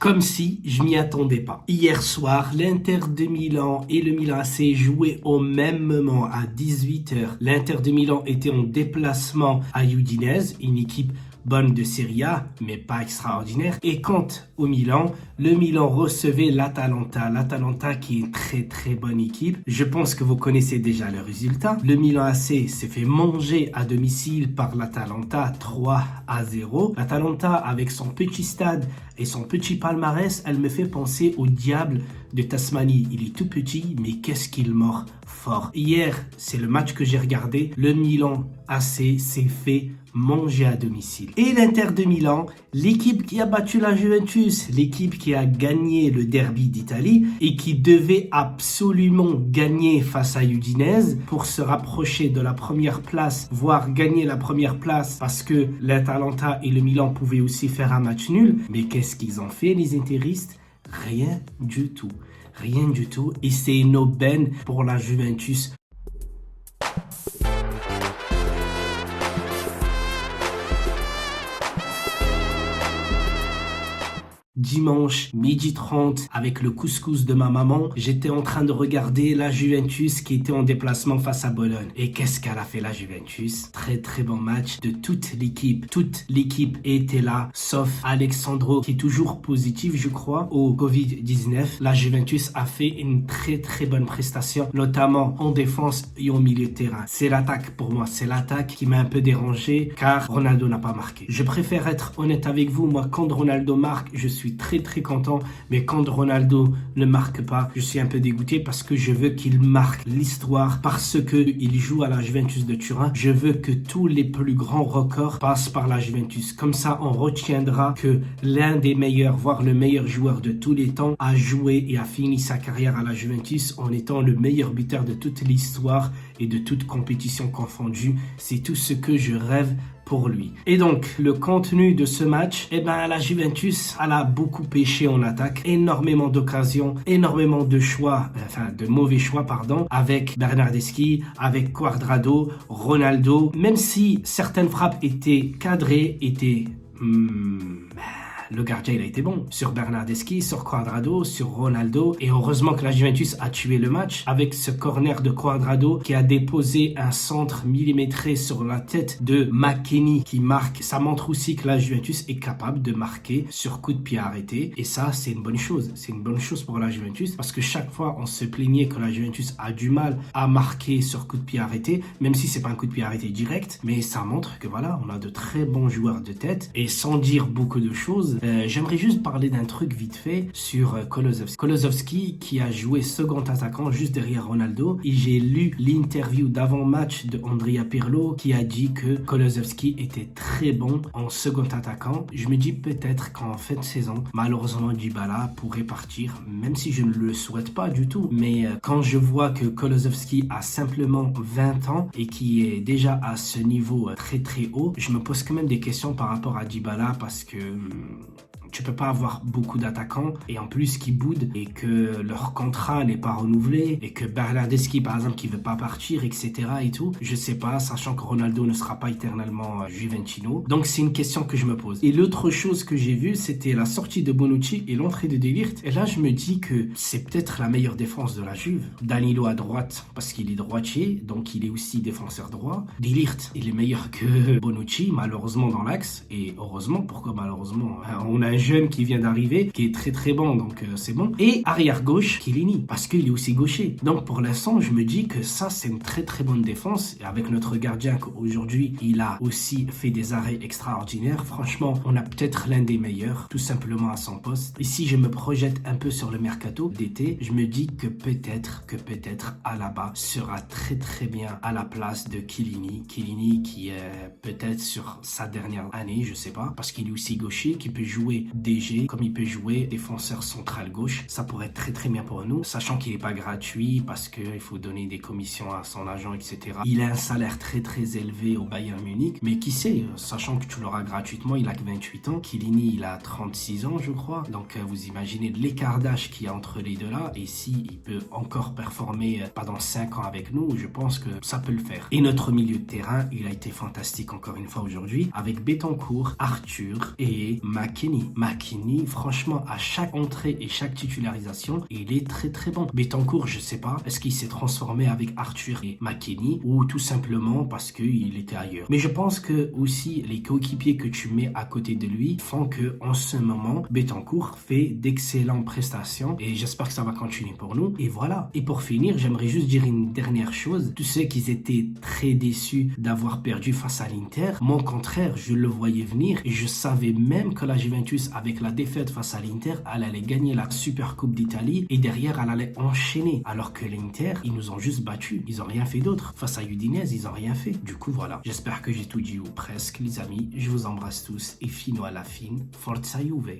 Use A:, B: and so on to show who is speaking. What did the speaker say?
A: Comme si je m'y attendais pas. Hier soir, l'Inter de Milan et le Milan AC jouaient au même moment à 18h. L'Inter de Milan était en déplacement à Udinese, une équipe bonne de Serie A, mais pas extraordinaire. Et quand au Milan, le Milan recevait l'Atalanta. L'Atalanta qui est une très très bonne équipe. Je pense que vous connaissez déjà le résultat. Le Milan AC s'est fait manger à domicile par l'Atalanta 3-0. L'Atalanta avec son petit stade et son petit palmarès, elle me fait penser au diable de Tasmanie. Il est tout petit, mais qu'est-ce qu'il mord fort. Hier, c'est le match que j'ai regardé. Le Milan AC s'est fait manger à domicile. Et l'Inter de Milan, l'équipe qui a battu la Juventus, l'équipe qui a gagné le derby d'Italie et qui devait absolument gagner face à Udinese pour se rapprocher de la première place, voire gagner la première place parce que l'Atalanta et le Milan pouvaient aussi faire un match nul. Mais qu'est-ce qu'ils ont fait les interistes? Rien du tout. Rien du tout. Et c'est une aubaine pour la Juventus. Dimanche, 12h30, avec le couscous de ma maman, j'étais en train de regarder la Juventus qui était en déplacement face à Bologne. Et qu'est-ce qu'elle a fait la Juventus? Très très bon match de toute l'équipe. Toute l'équipe était là, sauf Alexandro qui est toujours positif, je crois, au Covid-19. La Juventus a fait une très très bonne prestation, notamment en défense et au milieu de terrain. C'est l'attaque pour moi, c'est l'attaque qui m'a un peu dérangé car Ronaldo n'a pas marqué. Je préfère être honnête avec vous, moi quand Ronaldo marque, je suis très très content, mais quand Ronaldo ne marque pas, je suis un peu dégoûté parce que je veux qu'il marque l'histoire, parce que il joue à la Juventus de Turin. Je veux que tous les plus grands records passent par la Juventus. Comme ça, on retiendra que l'un des meilleurs, voire le meilleur joueur de tous les temps, a joué et a fini sa carrière à la Juventus en étant le meilleur buteur de toute l'histoire et de toute compétition confondue. C'est tout ce que je rêve pour lui. Et donc, le contenu de ce match, la Juventus, elle a beaucoup pêché en attaque, énormément d'occasions, énormément de choix, de mauvais choix, avec Bernardeschi, avec Cuadrado, Ronaldo, même si certaines frappes étaient cadrées, le gardien, il a été bon. Sur Bernardeschi, sur Cuadrado, sur Ronaldo. Et heureusement que la Juventus a tué le match avec ce corner de Cuadrado qui a déposé un centre millimétré sur la tête de McKennie qui marque. Ça montre aussi que la Juventus est capable de marquer sur coup de pied arrêté. Et ça, c'est une bonne chose. C'est une bonne chose pour la Juventus parce que chaque fois, on se plaignait que la Juventus a du mal à marquer sur coup de pied arrêté, même si c'est pas un coup de pied arrêté direct. Mais ça montre que voilà, on a de très bons joueurs de tête. Et sans dire beaucoup de choses, j'aimerais juste parler d'un truc vite fait sur Kulusevski. Kulusevski qui a joué second attaquant juste derrière Ronaldo. Et j'ai lu l'interview d'avant-match de Andrea Pirlo qui a dit que Kulusevski était très bon en second attaquant. Je me dis peut-être qu'en fin de saison, malheureusement Dybala pourrait partir, même si je ne le souhaite pas du tout. Mais quand je vois que Kulusevski a simplement 20 ans et qui est déjà à ce niveau très très haut, je me pose quand même des questions par rapport à Dybala parce que tu peux pas avoir beaucoup d'attaquants et en plus qui boudent et que leur contrat n'est pas renouvelé et que Bernardeschi par exemple qui veut pas partir, etc. et tout. Je sais pas, sachant que Ronaldo ne sera pas éternellement Juventino. Donc c'est une question que je me pose. Et l'autre chose que j'ai vue, c'était la sortie de Bonucci et l'entrée de De Ligt. Et là je me dis que c'est peut-être la meilleure défense de la Juve. Danilo à droite parce qu'il est droitier, donc il est aussi défenseur droit. De Ligt, il est meilleur que Bonucci, malheureusement dans l'axe. Et heureusement, pourquoi malheureusement? On a un jeune qui vient d'arriver, qui est très très bon, donc c'est bon. Et arrière gauche, Chiellini, parce qu'il est aussi gaucher. Donc pour l'instant, je me dis que ça, c'est une très très bonne défense. Et avec notre gardien qu'aujourd'hui, il a aussi fait des arrêts extraordinaires. Franchement, on a peut-être l'un des meilleurs, tout simplement à son poste. Et si je me projette un peu sur le mercato d'été, je me dis que peut-être Alaba sera très très bien à la place de Chiellini. Chiellini qui est peut-être sur sa dernière année, je sais pas, parce qu'il est aussi gaucher, qui peut jouer DG, comme il peut jouer défenseur central gauche. Ça pourrait être très très bien pour nous, sachant qu'il n'est pas gratuit parce qu'il faut donner des commissions à son agent, etc. Il a un salaire très très élevé au Bayern Munich, mais qui sait, sachant que tu l'auras gratuitement, il a que 28 ans. Chiellini, il a 36 ans, je crois. Donc vous imaginez l'écart d'âge qu'il y a entre les deux là, et s'il peut encore performer pendant 5 ans avec nous, je pense que ça peut le faire. Et notre milieu de terrain, il a été fantastique encore une fois aujourd'hui, avec Betancourt, Arthur et McKennie. McKennie, franchement, à chaque entrée et chaque titularisation, il est très très bon. Betancourt, je sais pas, est-ce qu'il s'est transformé avec Arthur et McKennie ou tout simplement parce qu'il était ailleurs. Mais je pense que aussi les coéquipiers que tu mets à côté de lui font que en ce moment, Betancourt fait d'excellentes prestations et j'espère que ça va continuer pour nous. Et voilà. Et pour finir, j'aimerais juste dire une dernière chose. Tu sais qu'ils étaient très déçus d'avoir perdu face à l'Inter. Moi, au contraire, je le voyais venir et je savais même que la Juventus, avec la défaite face à l'Inter, elle allait gagner la Super Coupe d'Italie et derrière, elle allait enchaîner. Alors que l'Inter, ils nous ont juste battus. Ils ont rien fait d'autre. Face à Udinese, ils ont rien fait. Du coup, voilà. J'espère que j'ai tout dit ou presque, les amis. Je vous embrasse tous et fino à la fin. Forza Juve.